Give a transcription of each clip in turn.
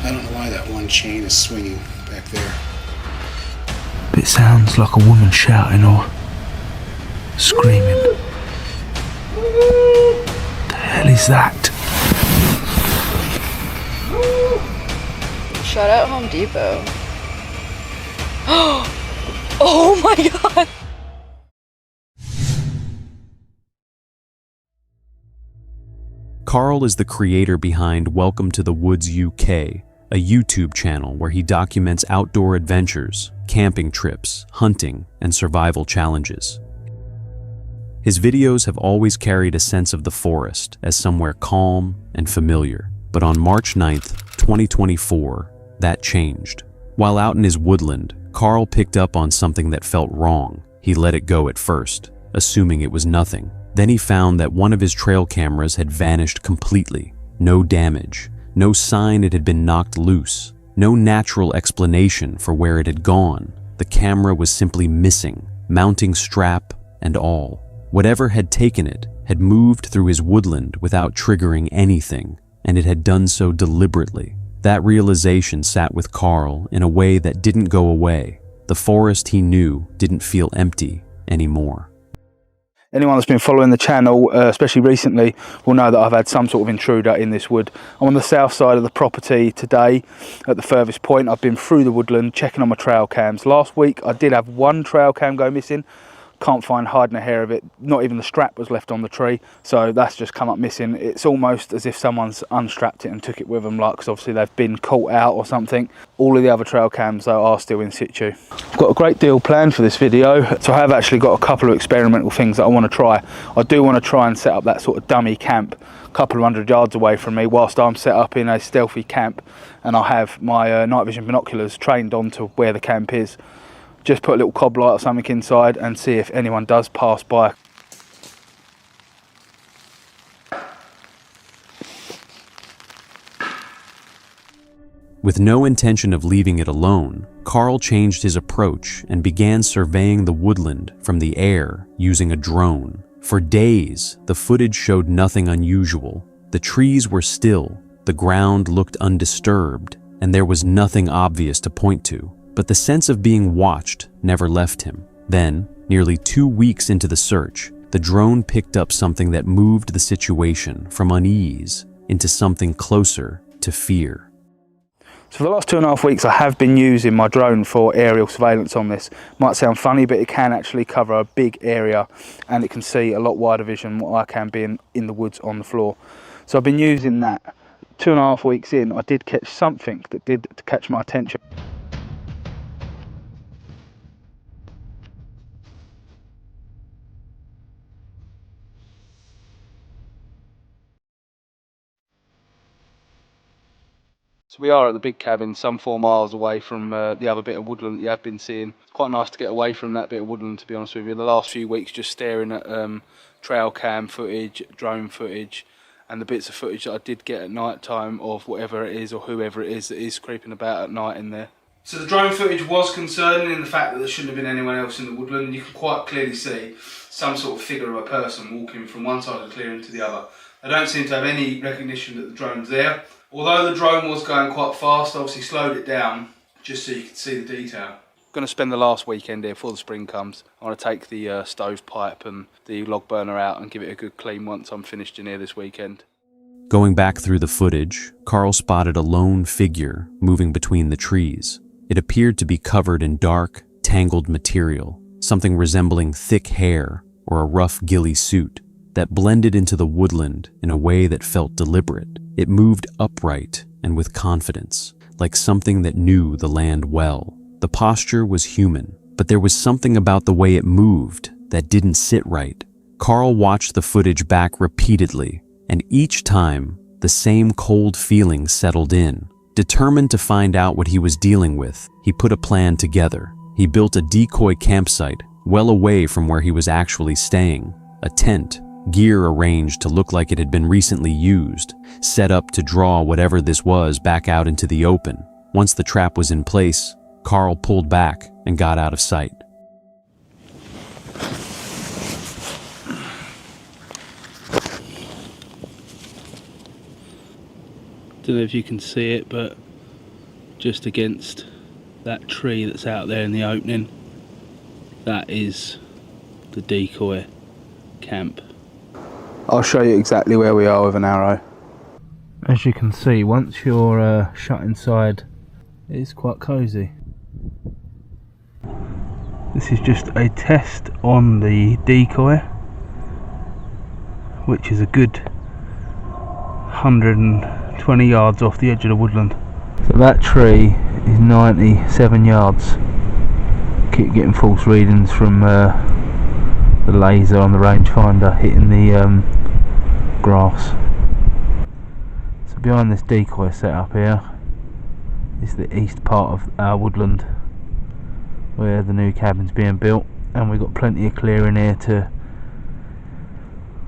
I don't know why that one chain is swinging back there. But it sounds like a woman shouting or screaming. The hell is that? Shout out Home Depot. Oh my god! Carl is the creator behind Welcome to the Woods UK, a YouTube channel where he documents outdoor adventures, camping trips, hunting, and survival challenges. His videos have always carried a sense of the forest as somewhere calm and familiar. But on March 9th, 2024, that changed. While out in his woodland, Carl picked up on something that felt wrong. He let it go at first, assuming it was nothing. Then he found that one of his trail cameras had vanished completely. No damage, no sign it had been knocked loose, no natural explanation for where it had gone. The camera was simply missing, mounting strap and all. Whatever had taken it had moved through his woodland without triggering anything, and it had done so deliberately. That realization sat with Carl in a way that didn't go away. The forest he knew didn't feel empty anymore. Anyone that's been following the channel, especially recently, will know that I've had some sort of intruder in this wood. I'm on the south side of the property today at the furthest point. I've been through the woodland checking on my trail cams. Last week I did have one trail cam go missing. Can't find hiding a hair of it. Not even the strap was left on the tree, so that's just come up missing. It's almost as if someone's unstrapped it and took it with them, like, 'cause obviously they've been caught out or something. All of the other trail cams though are still in situ. I've got a great deal planned for this video, so I have actually got a couple of experimental things that I want to try. I do want to try and set up that sort of dummy camp a couple of 100 yards away from me whilst I'm set up in a stealthy camp, and I have my night vision binoculars trained onto where the camp is. Just put a little cob light or something inside and see if anyone does pass by. With no intention of leaving it alone, Carl changed his approach and began surveying the woodland from the air using a drone. For days, the footage showed nothing unusual. The trees were still, the ground looked undisturbed, and there was nothing obvious to point to. But the sense of being watched never left him. Then, nearly 2 weeks into the search, the drone picked up something that moved the situation from unease into something closer to fear. So for the last 2.5 weeks, I have been using my drone for aerial surveillance on this. Might sound funny, but it can actually cover a big area, and it can see a lot wider vision than what I can be in the woods on the floor. So I've been using that. 2.5 weeks in, I did catch something that did catch my attention. So we are at the big cabin, some 4 miles away from the other bit of woodland that you have been seeing. It's quite nice to get away from that bit of woodland, to be honest with you. The last few weeks just staring at trail cam footage, drone footage, and the bits of footage that I did get at night time of whatever it is or whoever it is that is creeping about at night in there. So the drone footage was concerning in the fact that there shouldn't have been anyone else in the woodland, and you can quite clearly see some sort of figure of a person walking from one side of the clearing to the other. I don't seem to have any recognition that the drone's there. Although the drone was going quite fast, I obviously slowed it down just so you could see the detail. I'm going to spend the last weekend here before the spring comes. I want to take the stovepipe and the log burner out and give it a good clean once I'm finished in here this weekend. Going back through the footage, Carl spotted a lone figure moving between the trees. It appeared to be covered in dark, tangled material, something resembling thick hair or a rough ghillie suit that blended into the woodland in a way that felt deliberate. It moved upright and with confidence, like something that knew the land well. The posture was human, but there was something about the way it moved that didn't sit right. Carl watched the footage back repeatedly, and each time, the same cold feeling settled in. Determined to find out what he was dealing with, he put a plan together. He built a decoy campsite well away from where he was actually staying. A tent, gear arranged to look like it had been recently used, set up to draw whatever this was back out into the open. Once the trap was in place, Carl pulled back and got out of sight. Don't know if you can see it, but just against that tree that's out there in the opening. That is the decoy camp. I'll show you exactly where we are with an arrow. As you can see, once you're shut inside, it is quite cosy. This is just a test on the decoy, which is a good 120 yards off the edge of the woodland. So that tree is 97 yards. Keep getting false readings from the laser on the rangefinder hitting the grass. So behind this decoy setup here is the east part of our woodland where the new cabin's being built, and we've got plenty of clearing here to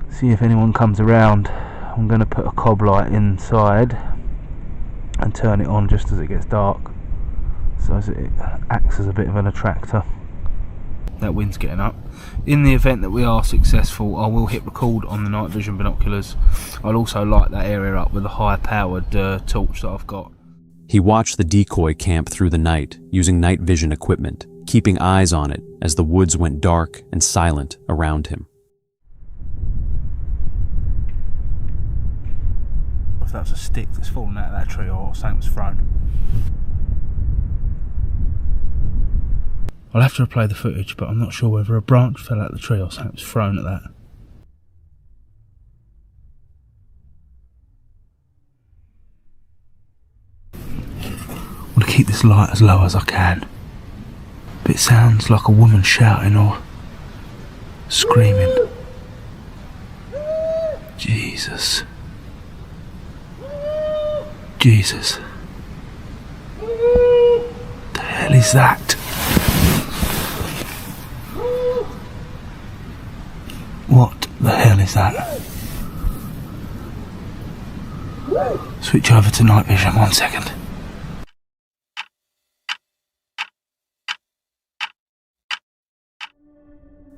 see if anyone comes around. I'm going to put a cob light inside and turn it on just as it gets dark, so as it acts as a bit of an attractor. That wind's getting up. In the event that we are successful, I will hit record on the night vision binoculars. I'll also light that area up with a high powered torch that I've got. He watched the decoy camp through the night using night vision equipment, keeping eyes on it as the woods went dark and silent around him. If that was a stick that's fallen out of that tree or something was thrown. I'll have to replay the footage, but I'm not sure whether a branch fell out of the tree or something was thrown at that. I want to keep this light as low as I can. But it sounds like a woman shouting or screaming. Jesus. Jesus. The hell is that? What the hell is that? Switch over to night vision, 1 second.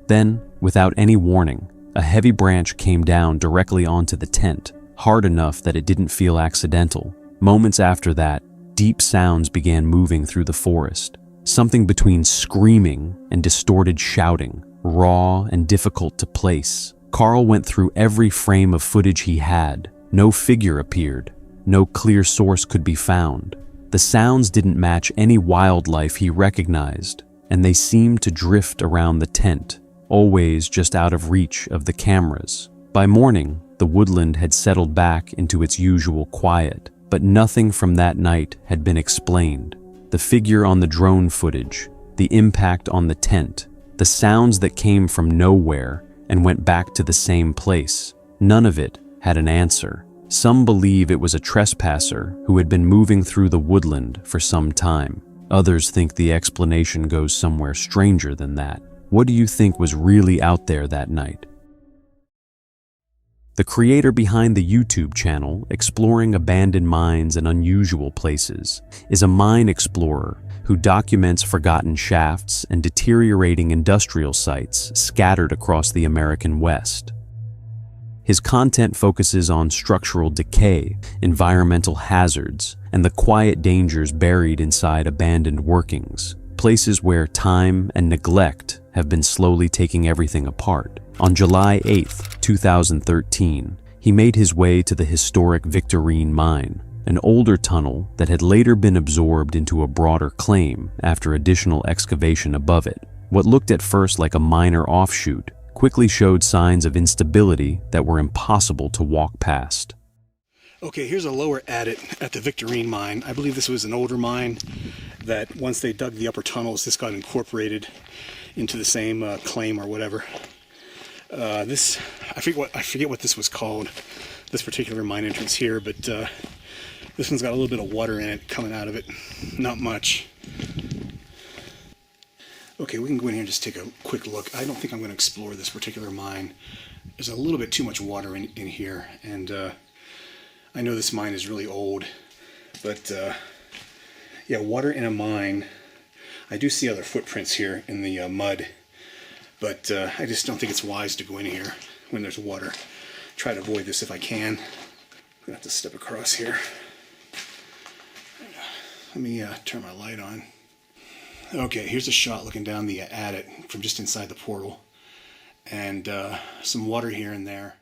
Then, without any warning, a heavy branch came down directly onto the tent, hard enough that it didn't feel accidental. Moments after that, deep sounds began moving through the forest, something between screaming and distorted shouting, raw and difficult to place. Carl went through every frame of footage he had. No figure appeared. No clear source could be found. The sounds didn't match any wildlife he recognized, and they seemed to drift around the tent, always just out of reach of the cameras. By morning, the woodland had settled back into its usual quiet, but nothing from that night had been explained. The figure on the drone footage, the impact on the tent, the sounds that came from nowhere and went back to the same place. None of it had an answer. Some believe it was a trespasser who had been moving through the woodland for some time. Others think the explanation goes somewhere stranger than that. What do you think was really out there that night? The creator behind the YouTube channel, Exploring Abandoned Mines and Unusual Places, is a mine explorer who documents forgotten shafts and deteriorating industrial sites scattered across the American West. His content focuses on structural decay, environmental hazards, and the quiet dangers buried inside abandoned workings, places where time and neglect have been slowly taking everything apart. On July 8, 2013, he made his way to the historic Victorine mine, an older tunnel that had later been absorbed into a broader claim after additional excavation above it. What looked at first like a minor offshoot quickly showed signs of instability that were impossible to walk past. Okay, here's a lower adit at the Victorine mine. I believe this was an older mine that once they dug the upper tunnels, this got incorporated into the same claim or whatever. I forget what this was called, this particular mine entrance here, but this one's got a little bit of water in it coming out of it. Not much. Okay, we can go in here and just take a quick look. I don't think I'm going to explore this particular mine. There's a little bit too much water in here, and I know this mine is really old, but yeah, water in a mine. I do see other footprints here in the mud, but I just don't think it's wise to go in here when there's water. Try to avoid this if I can. I'm going to have to step across here. Let me turn my light on. Okay, here's a shot looking down at it from just inside the portal. And some water here and there.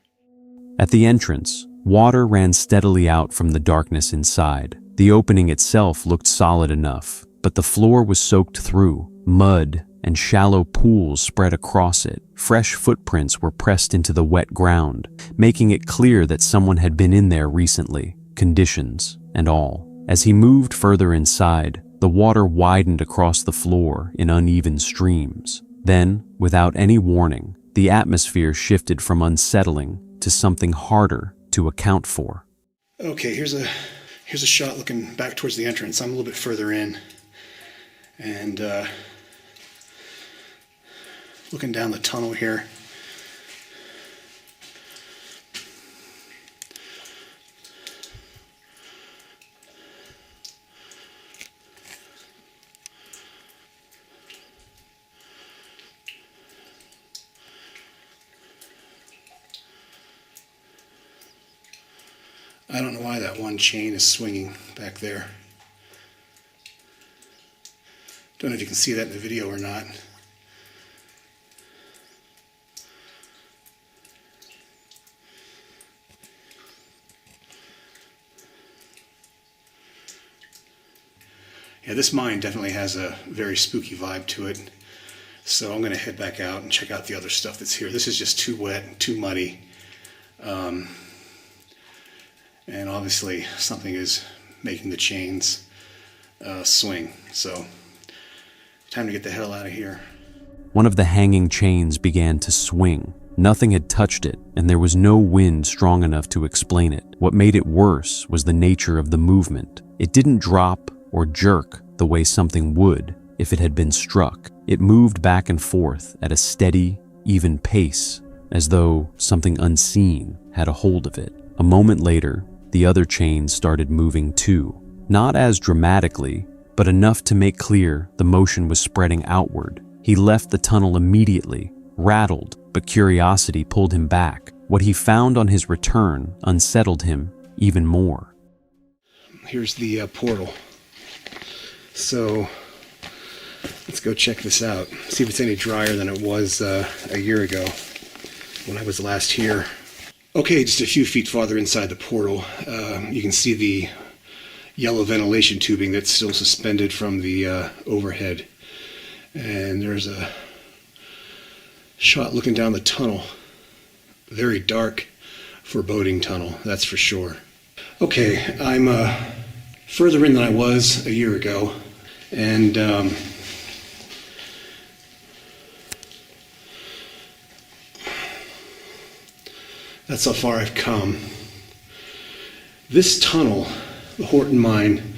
At the entrance, water ran steadily out from the darkness inside. The opening itself looked solid enough, but the floor was soaked through. Mud and shallow pools spread across it. Fresh footprints were pressed into the wet ground, making it clear that someone had been in there recently, conditions and all. As he moved further inside, the water widened across the floor in uneven streams. Then, without any warning, the atmosphere shifted from unsettling to something harder to account for. Okay, here's a shot looking back towards the entrance. I'm a little bit further in. And looking down the tunnel here. I don't know why that one chain is swinging back there. Don't know if you can see that in the video or not. Yeah, this mine definitely has a very spooky vibe to it. So I'm going to head back out and check out the other stuff that's here. This is just too wet, too muddy. And obviously something is making the chains swing. So time to get the hell out of here. One of the hanging chains began to swing. Nothing had touched it, and there was no wind strong enough to explain it. What made it worse was the nature of the movement. It didn't drop or jerk the way something would if it had been struck. It moved back and forth at a steady, even pace, as though something unseen had a hold of it. A moment later, the other chains started moving too. Not as dramatically, but enough to make clear the motion was spreading outward. He left the tunnel immediately, rattled, but curiosity pulled him back. What he found on his return unsettled him even more. Here's the portal. So let's go check this out. See if it's any drier than it was a year ago when I was last here. Okay, just a few feet farther inside the portal, you can see the yellow ventilation tubing that's still suspended from the overhead. And there's a shot looking down the tunnel. Very dark, foreboding tunnel, that's for sure. Okay, I'm further in than I was a year ago, and that's how far I've come. This tunnel, the Horton Mine,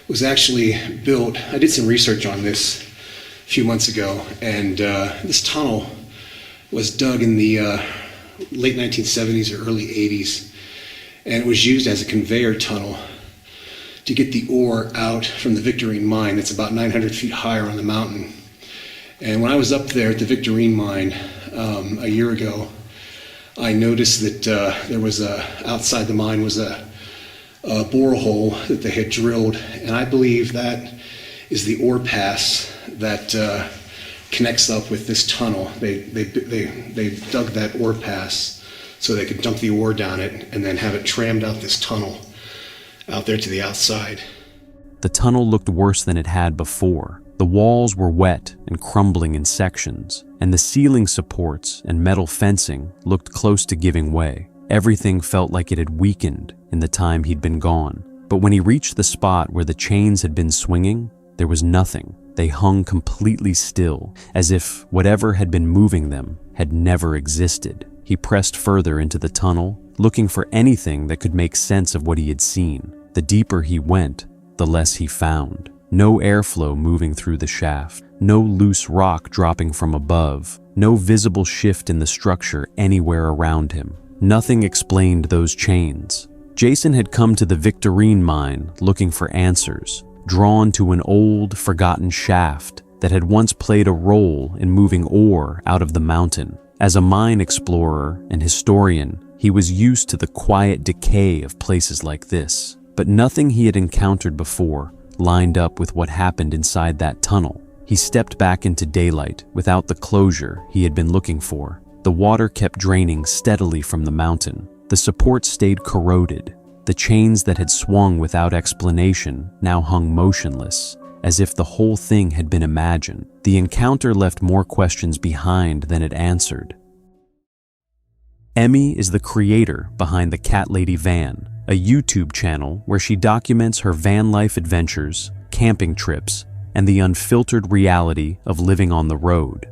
was actually built, I did some research on this a few months ago, and this tunnel was dug in the late 1970s or early 80s, and it was used as a conveyor tunnel to get the ore out from the Victorine Mine that's about 900 feet higher on the mountain. And when I was up there at the Victorine Mine a year ago, I noticed that there was outside the mine was a borehole that they had drilled, and I believe that is the ore pass that connects up with this tunnel. They dug that ore pass so they could dump the ore down it and then have it trammed out this tunnel out there to the outside. The tunnel looked worse than it had before. The walls were wet and crumbling in sections, and the ceiling supports and metal fencing looked close to giving way. Everything felt like it had weakened in the time he'd been gone. But when he reached the spot where the chains had been swinging, there was nothing. They hung completely still, as if whatever had been moving them had never existed. He pressed further into the tunnel, looking for anything that could make sense of what he had seen. The deeper he went, the less he found. No airflow moving through the shaft, no loose rock dropping from above, no visible shift in the structure anywhere around him. Nothing explained those chains. Jason had come to the Victorine Mine looking for answers, drawn to an old, forgotten shaft that had once played a role in moving ore out of the mountain. As a mine explorer and historian, he was used to the quiet decay of places like this. But nothing he had encountered before lined up with what happened inside that tunnel. He stepped back into daylight without the closure he had been looking for. The water kept draining steadily from the mountain. The supports stayed corroded. The chains that had swung without explanation now hung motionless, as if the whole thing had been imagined. The encounter left more questions behind than it answered. Emmy is the creator behind the Cat Lady Van, a YouTube channel where she documents her van life adventures, camping trips, and the unfiltered reality of living on the road.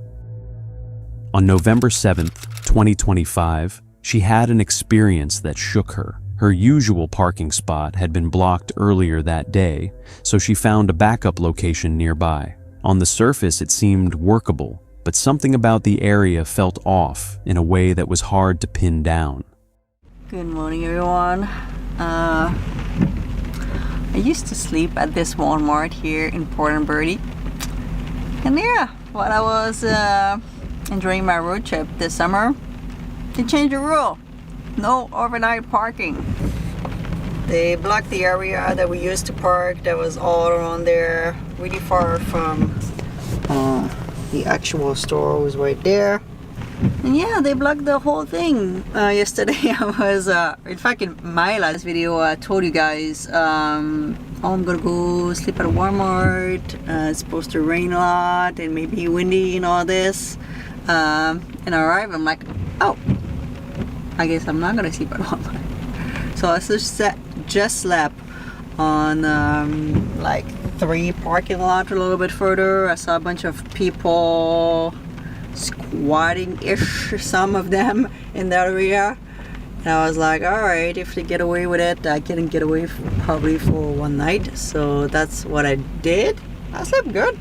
On November 7th, 2025, she had an experience that shook her. Her usual parking spot had been blocked earlier that day, so she found a backup location nearby. On the surface, it seemed workable, but something about the area felt off in a way that was hard to pin down. Good morning, everyone. I used to sleep at this Walmart here in Port and Birdie. And yeah, while I was enjoying my road trip this summer, they changed the rule. No overnight parking. They blocked the area that we used to park that was all around there, really far from the actual store was right there. And yeah, they blocked the whole thing. Yesterday I was, in fact in my last video I told you guys, I'm gonna go sleep at Walmart. It's supposed to rain a lot and maybe windy and all this. And I arrived, I'm like, oh, I guess I'm not gonna sleep at Walmart. So I just slept on like 3 parking lots a little bit further. I saw a bunch of people squatting-ish, some of them in that area. And I was like, alright, if they get away with it, I can get away probably for one night. So that's what I did. I slept good.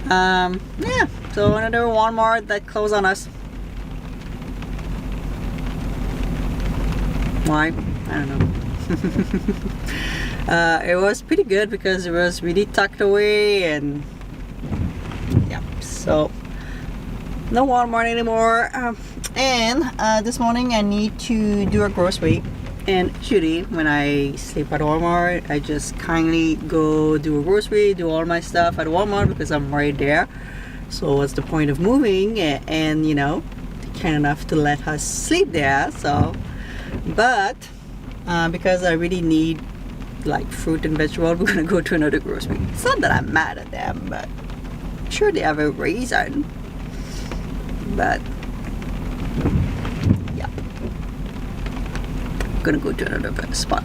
Yeah, so another Walmart that closed on us. Why? I don't know. It was pretty good because it was really tucked away, and yeah, so no Walmart anymore. And this morning I need to do a grocery, and usually when I sleep at Walmart I just kindly go do a grocery, do all my stuff at Walmart because I'm right there. So what's the point of moving? And you know, they're kind enough to let us sleep there. So but because I really need like fruit and vegetable, we're gonna go to another grocery. It's not that I'm mad at them, but I'm sure they have a reason. But yeah, I'm gonna go to another spot.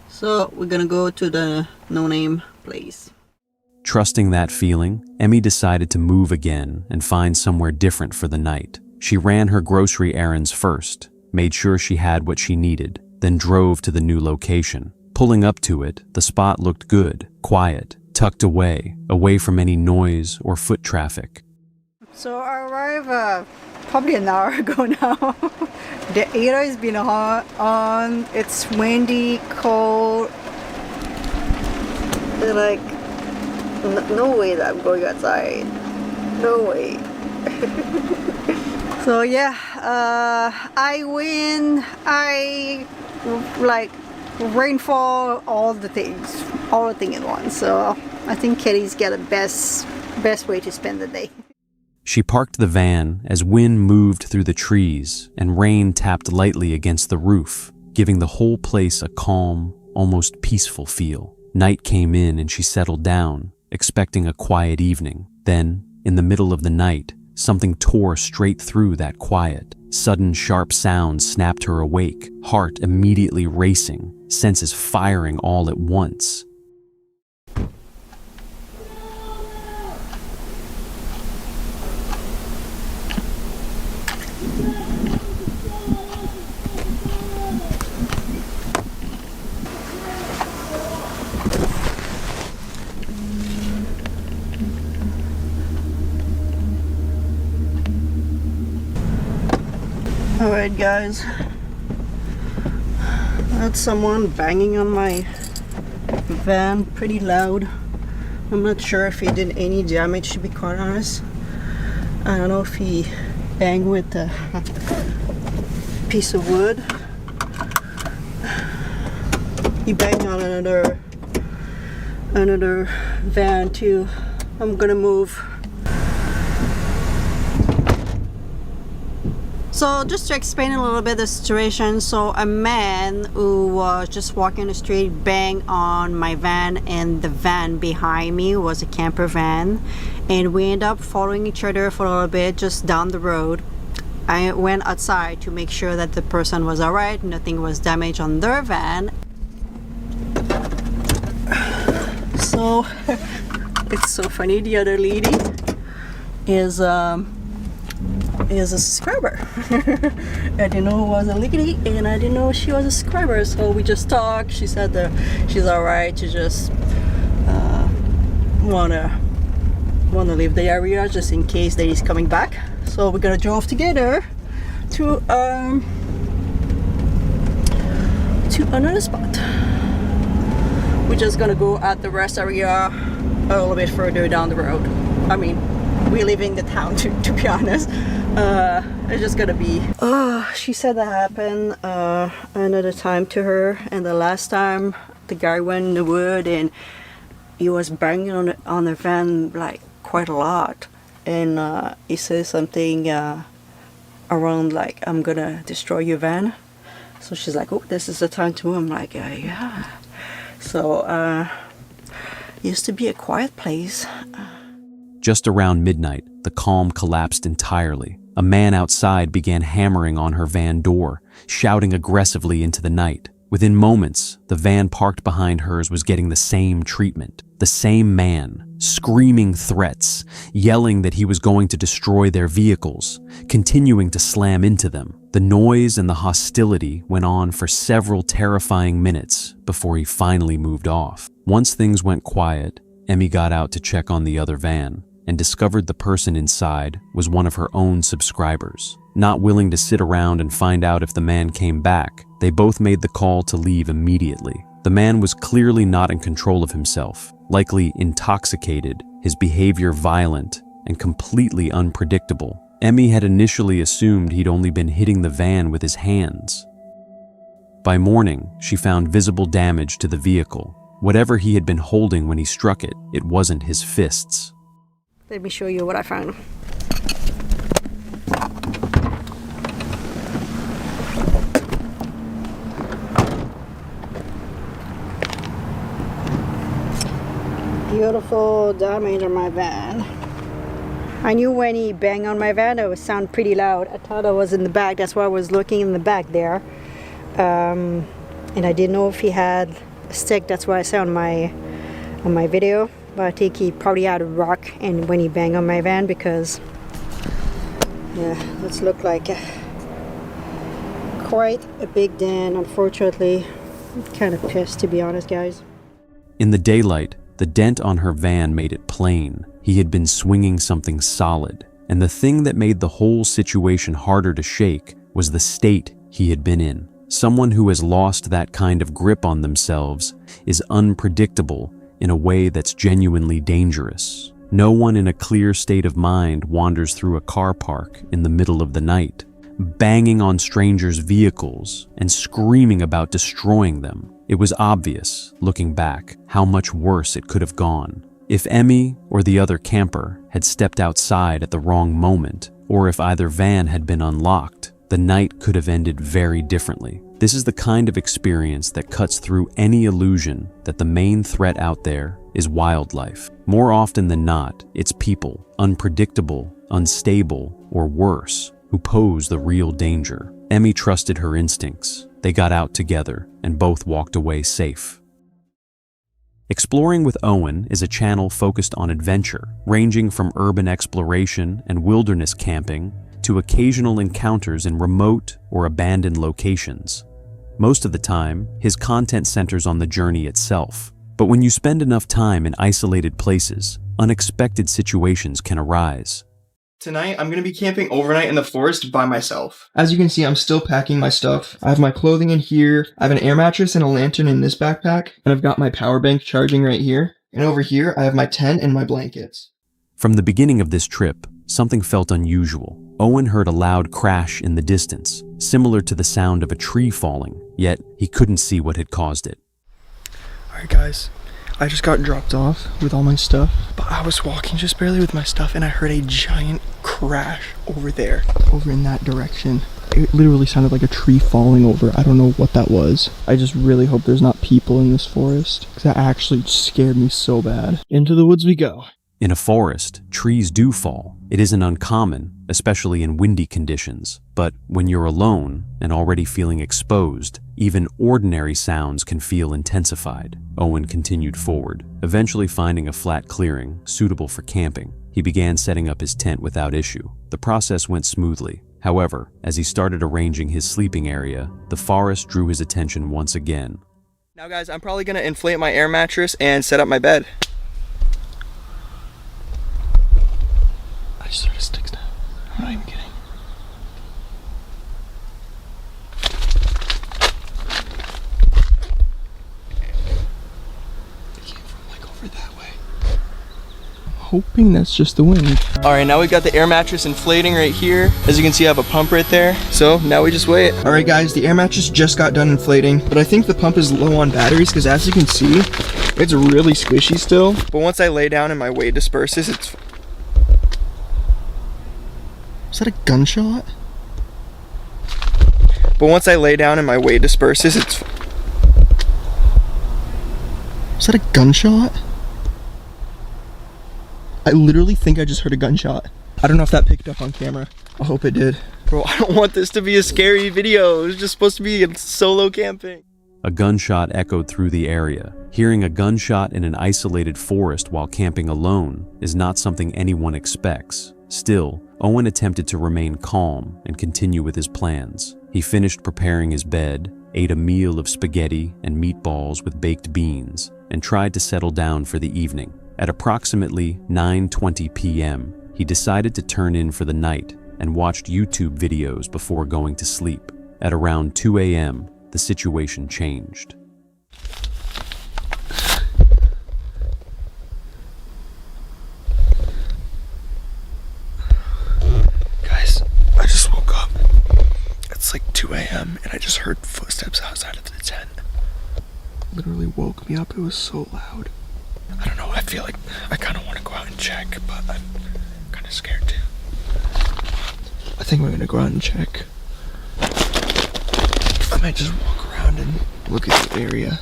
So we're gonna go to the no-name place. Trusting that feeling, Emmy decided to move again and find somewhere different for the night. She ran her grocery errands first, made sure she had what she needed, then drove to the new location. Pulling up to it, the spot looked good, quiet, tucked away from any noise or foot traffic. So I arrived probably an hour ago now. The air has been on. It's windy, cold. Like, no way that I'm going outside. No way. So yeah, I win. I like rainfall, all the things at once. So I think Kelly's got the best way to spend the day. She parked the van as wind moved through the trees and rain tapped lightly against the roof, giving the whole place a calm, almost peaceful feel. Night came in and she settled down, expecting a quiet evening. Then, in the middle of the night, something tore straight through that quiet. Sudden sharp sounds snapped her awake, heart immediately racing, senses firing all at once. Alright guys, that's someone banging on my van pretty loud. I'm not sure if he did any damage, to be quite honest. I don't know if he bang with a piece of wood. He banged on another van too. I'm gonna move. So just to explain a little bit the situation, so a man who was just walking the street banged on my van, and the van behind me was a camper van, and we ended up following each other for a little bit just down the road. I went outside to make sure that the person was alright, nothing was damaged on their van. So it's so funny, the other lady is a subscriber. I didn't know it was a lady, and I didn't know she was a subscriber, so we just talked. She said that she's alright, she just wanna leave the area just in case that he's coming back. So we're gonna drive together to another spot. We're just gonna go at the rest area a little bit further down the road. I mean, we're leaving the town to be honest. It's just gonna be she said that happened another time to her, and the last time the guy went in the wood and he was banging on the van like quite a lot, and he said something around like, I'm gonna destroy your van. So she's like, oh, this is the time to move. I'm like, yeah. So used to be a quiet place. Just around midnight, the calm collapsed entirely. A man outside began hammering on her van door, shouting aggressively into the night. Within moments, the van parked behind hers was getting the same treatment. The same man, screaming threats, yelling that he was going to destroy their vehicles, continuing to slam into them. The noise and the hostility went on for several terrifying minutes before he finally moved off. Once things went quiet, Emmy got out to check on the other van and discovered the person inside was one of her own subscribers. Not willing to sit around and find out if the man came back, they both made the call to leave immediately. The man was clearly not in control of himself, likely intoxicated, his behavior violent and completely unpredictable. Emmy had initially assumed he'd only been hitting the van with his hands. By morning, she found visible damage to the vehicle. Whatever he had been holding when he struck it, it wasn't his fists. Let me show you what I found. Beautiful damage on my van. I knew when he banged on my van it would sound pretty loud. I thought I was in the back, that's why I was looking in the back there. And I didn't know if he had a stick, that's why I said on my video. But I think he probably had a rock and when he banged on my van, because yeah, this looked like quite a big dent. Unfortunately, I'm kind of pissed, to be honest, guys. In the daylight, the dent on her van made it plain. He had been swinging something solid, and the thing that made the whole situation harder to shake was the state he had been in. Someone who has lost that kind of grip on themselves is unpredictable in a way that's genuinely dangerous. No one in a clear state of mind wanders through a car park in the middle of the night, banging on strangers' vehicles and screaming about destroying them. It was obvious, looking back, how much worse it could have gone. If Emmy or the other camper had stepped outside at the wrong moment, or if either van had been unlocked, the night could have ended very differently. This is the kind of experience that cuts through any illusion that the main threat out there is wildlife. More often than not, it's people, unpredictable, unstable, or worse, who pose the real danger. Emmy trusted her instincts. They got out together and both walked away safe. Exploring with Owen is a channel focused on adventure, ranging from urban exploration and wilderness camping to occasional encounters in remote or abandoned locations. Most of the time, his content centers on the journey itself. But when you spend enough time in isolated places, unexpected situations can arise. Tonight, I'm going to be camping overnight in the forest by myself. As you can see, I'm still packing my stuff. I have my clothing in here, I have an air mattress and a lantern in this backpack, and I've got my power bank charging right here. And over here, I have my tent and my blankets. From the beginning of this trip, something felt unusual. Owen heard a loud crash in the distance, similar to the sound of a tree falling, yet he couldn't see what had caused it. Alright guys, I just got dropped off with all my stuff, but I was walking just barely with my stuff and I heard a giant crash over there, over in that direction. It literally sounded like a tree falling over. I don't know what that was. I just really hope there's not people in this forest, because that actually scared me so bad. Into the woods we go. In a forest, trees do fall. It isn't uncommon, especially in windy conditions. But when you're alone and already feeling exposed, even ordinary sounds can feel intensified. Owen continued forward, eventually finding a flat clearing suitable for camping. He began setting up his tent without issue. The process went smoothly. However, as he started arranging his sleeping area, the forest drew his attention once again. Now guys, I'm probably gonna inflate my air mattress and set up my bed. I just heard sticks now. I'm not even kidding. It came from like over that way. I'm hoping that's just the wind. Alright, now we got the air mattress inflating right here. As you can see, I have a pump right there. So now we just wait. Alright guys, the air mattress just got done inflating, but I think the pump is low on batteries because as you can see, it's really squishy still. But once I lay down and my weight disperses, it's... Is that a gunshot? But once I lay down and my weight disperses, it's... Is that a gunshot? I literally think I just heard a gunshot. I don't know if that picked up on camera. I hope it did. Bro, I don't want this to be a scary video. It's just supposed to be solo camping. A gunshot echoed through the area. Hearing a gunshot in an isolated forest while camping alone is not something anyone expects. Still, Owen attempted to remain calm and continue with his plans. He finished preparing his bed, ate a meal of spaghetti and meatballs with baked beans, and tried to settle down for the evening. At approximately 9:20 p.m., he decided to turn in for the night and watched YouTube videos before going to sleep. At around 2 a.m., the situation changed. Guys, I just woke up. It's like 2 a.m. and I just heard footsteps outside of the tent. Literally woke me up. It was so loud. I don't know, I feel like I kind of want to go out and check, but I'm kind of scared too. I think we're going to go out and check. I might just walk around and look at the area.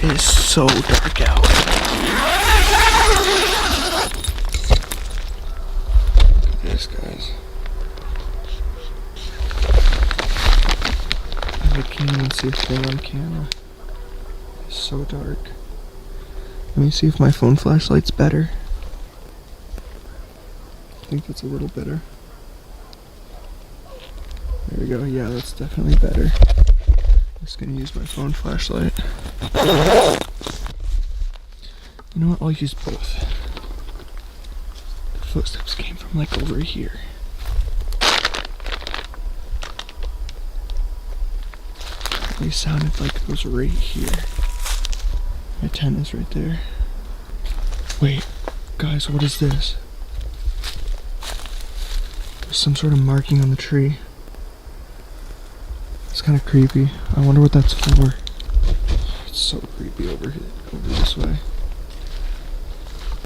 It is so dark out. This, guys. I can't even see a thing on camera. It's so dark. Let me see if my phone flashlight's better. I think that's a little better. There we go. Yeah, that's definitely better. I'm just gonna use my phone flashlight. You know what? I'll use both. The footsteps came from like over here. They sounded like it was right here. My tent is right there. Wait, guys, what is this? There's some sort of marking on the tree. It's kind of creepy. I wonder what that's for. It's so creepy over here, over this way.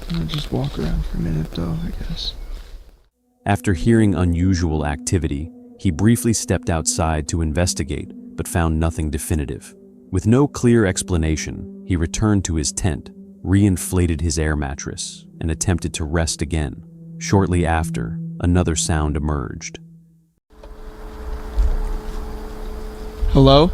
I'm gonna just walk around for a minute though, I guess. After hearing unusual activity, he briefly stepped outside to investigate, but found nothing definitive. With no clear explanation, he returned to his tent, re-inflated his air mattress, and attempted to rest again. Shortly after, another sound emerged. Hello?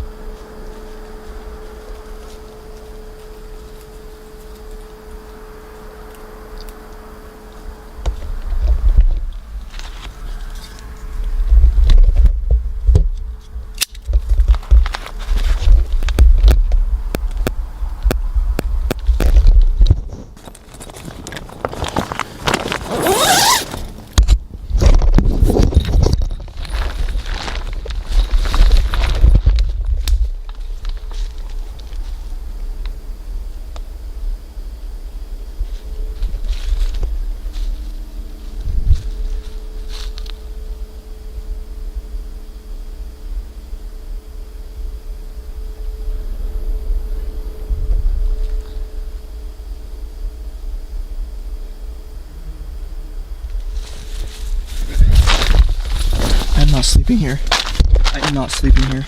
not sleeping here. I am not sleeping here.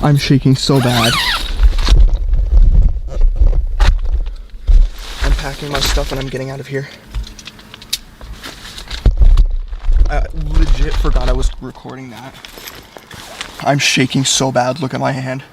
I'm shaking so bad. I'm packing my stuff and I'm getting out of here. I legit forgot I was recording that. I'm shaking so bad. Look at my hand.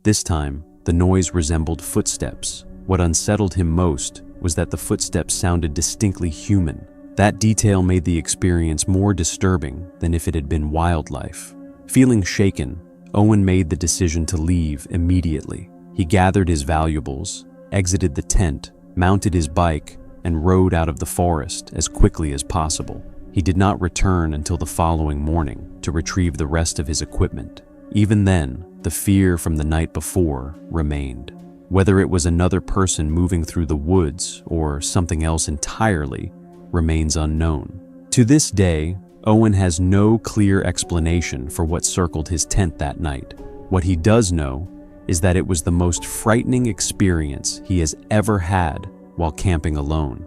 This time, the noise resembled footsteps. What unsettled him most was that the footsteps sounded distinctly human. That detail made the experience more disturbing than if it had been wildlife. Feeling shaken, Owen made the decision to leave immediately. He gathered his valuables, exited the tent, mounted his bike, and rode out of the forest as quickly as possible. He did not return until the following morning to retrieve the rest of his equipment. Even then, the fear from the night before remained. Whether it was another person moving through the woods or something else entirely remains unknown. To this day, Owen has no clear explanation for what circled his tent that night. What he does know is that it was the most frightening experience he has ever had while camping alone.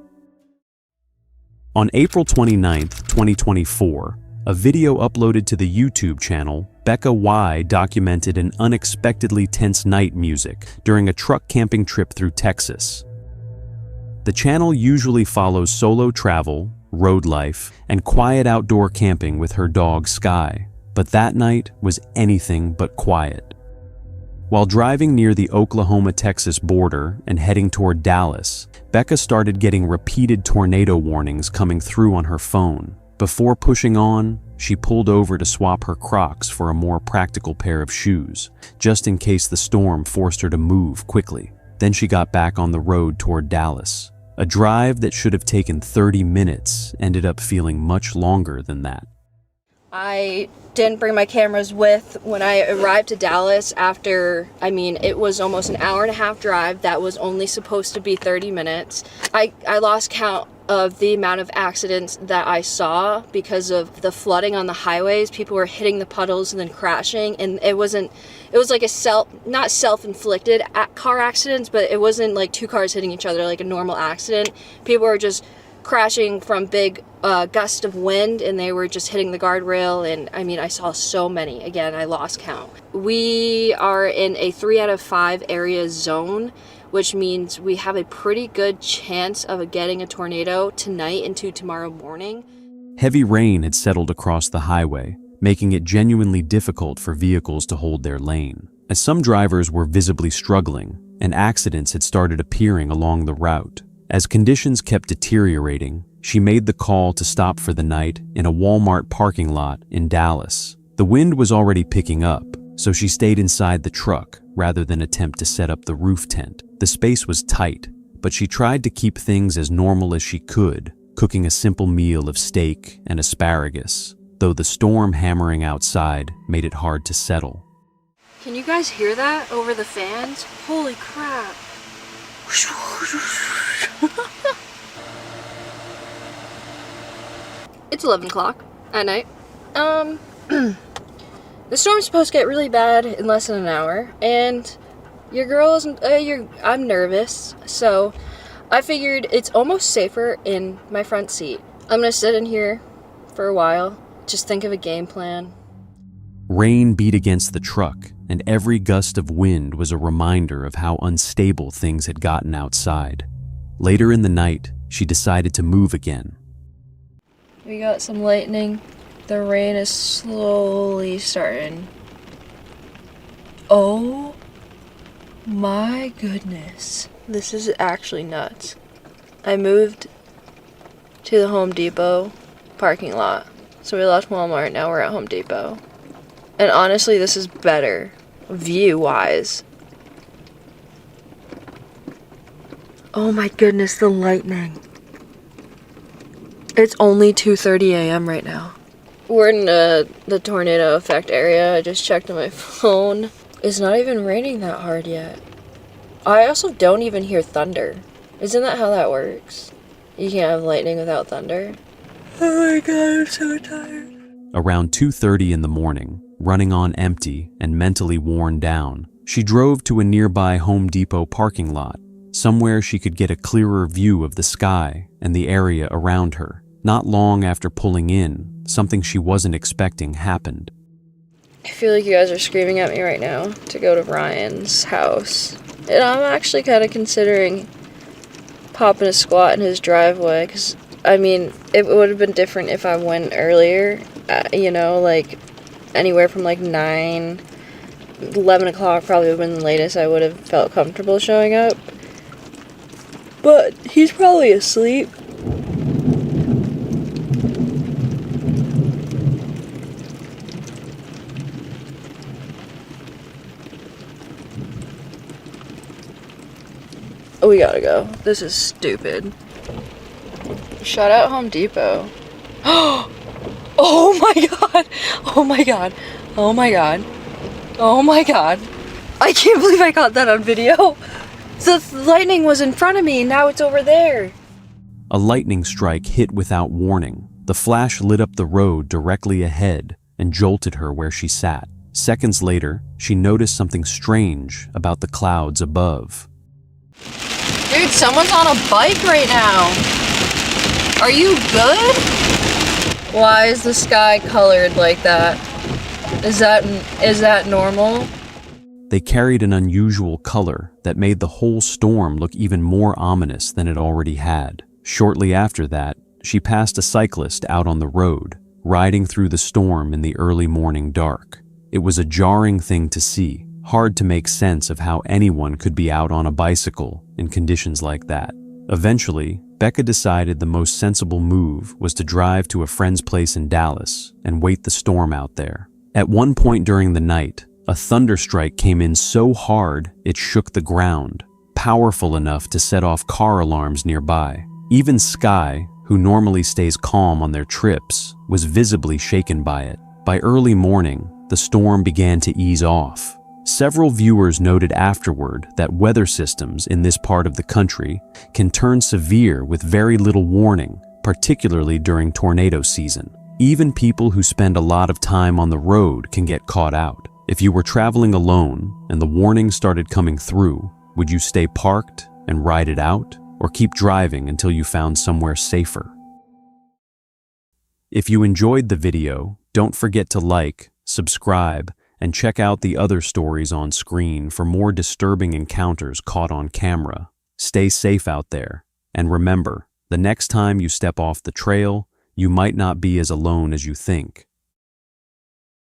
On April 29, 2024, a video uploaded to the YouTube channel Becca Y documented an unexpectedly tense night music during a truck camping trip through Texas. The channel usually follows solo travel, road life, and quiet outdoor camping with her dog Sky, but that night was anything but quiet. While driving near the Oklahoma-Texas border and heading toward Dallas, Becca started getting repeated tornado warnings coming through on her phone. Before pushing on, she pulled over to swap her Crocs for a more practical pair of shoes, just in case the storm forced her to move quickly. Then she got back on the road toward Dallas. A drive that should have taken 30 minutes ended up feeling much longer than that. I didn't bring my cameras with when I arrived to Dallas after, it was almost an hour and a half drive that was only supposed to be 30 minutes. I lost count of the amount of accidents that I saw because of the flooding on the highways. People were hitting the puddles and then crashing, and it was like not self-inflicted car accidents, but it wasn't like two cars hitting each other like a normal accident. People were just crashing from big gust of wind, and they were just hitting the guardrail, and I saw so many. Again, I lost count. We are in a 3 out of 5 area zone, which means we have a pretty good chance of getting a tornado tonight into tomorrow morning. Heavy rain had settled across the highway, making it genuinely difficult for vehicles to hold their lane. As some drivers were visibly struggling, and accidents had started appearing along the route. As conditions kept deteriorating, she made the call to stop for the night in a Walmart parking lot in Dallas. The wind was already picking up, so she stayed inside the truck rather than attempt to set up the roof tent. The space was tight, but she tried to keep things as normal as she could, cooking a simple meal of steak and asparagus, though the storm hammering outside made it hard to settle. Can you guys hear that over the fans? Holy crap. It's 11 o'clock at night. The storm's supposed to get really bad in less than an hour, and your girl isn't, I'm nervous, so I figured it's almost safer in my front seat. I'm gonna sit in here for a while, just think of a game plan. Rain beat against the truck, and every gust of wind was a reminder of how unstable things had gotten outside. Later in the night, she decided to move again. We got some lightning. The rain is slowly starting. Oh my goodness. This is actually nuts. I moved to the Home Depot parking lot. So we left Walmart, now we're at Home Depot. And honestly, this is better, view-wise. Oh my goodness, the lightning. It's only 2:30 a.m. right now. We're in the tornado effect area. I just checked on my phone. It's not even raining that hard yet. I also don't even hear thunder. Isn't that how that works? You can't have lightning without thunder. Oh my god, I'm so tired. Around 2:30 in the morning, running on empty and mentally worn down, she drove to a nearby Home Depot parking lot, somewhere she could get a clearer view of the sky and the area around her. Not long after pulling in, something she wasn't expecting happened. I feel like you guys are screaming at me right now to go to Ryan's house. And I'm actually kind of considering popping a squat in his driveway, because, I mean, it would have been different if I went earlier, you know, like anywhere from like 9, 11 o'clock probably would have been the latest I would have felt comfortable showing up. But he's probably asleep. We gotta go. This is stupid. Shout out Home Depot. Oh my god! Oh my god! Oh my god! Oh my god! I can't believe I got that on video! The lightning was in front of me, now it's over there! A lightning strike hit without warning. The flash lit up the road directly ahead and jolted her where she sat. Seconds later, she noticed something strange about the clouds above. Dude, someone's on a bike right now! Are you good? Why is the sky colored like that? Is that normal? They carried an unusual color that made the whole storm look even more ominous than it already had. Shortly after that, she passed a cyclist out on the road, riding through the storm in the early morning dark. It was a jarring thing to see, hard to make sense of how anyone could be out on a bicycle in conditions like that. Eventually, Becca decided the most sensible move was to drive to a friend's place in Dallas and wait the storm out there. At one point during the night, a thunderstrike came in so hard it shook the ground, powerful enough to set off car alarms nearby. Even Sky, who normally stays calm on their trips, was visibly shaken by it. By early morning, the storm began to ease off. Several viewers noted afterward that weather systems in this part of the country can turn severe with very little warning, particularly during tornado season. Even people who spend a lot of time on the road can get caught out. If you were traveling alone and the warning started coming through, would you stay parked and ride it out, or keep driving until you found somewhere safer? If you enjoyed the video, don't forget to like, subscribe, and check out the other stories on screen for more disturbing encounters caught on camera. Stay safe out there, and remember, the next time you step off the trail, you might not be as alone as you think.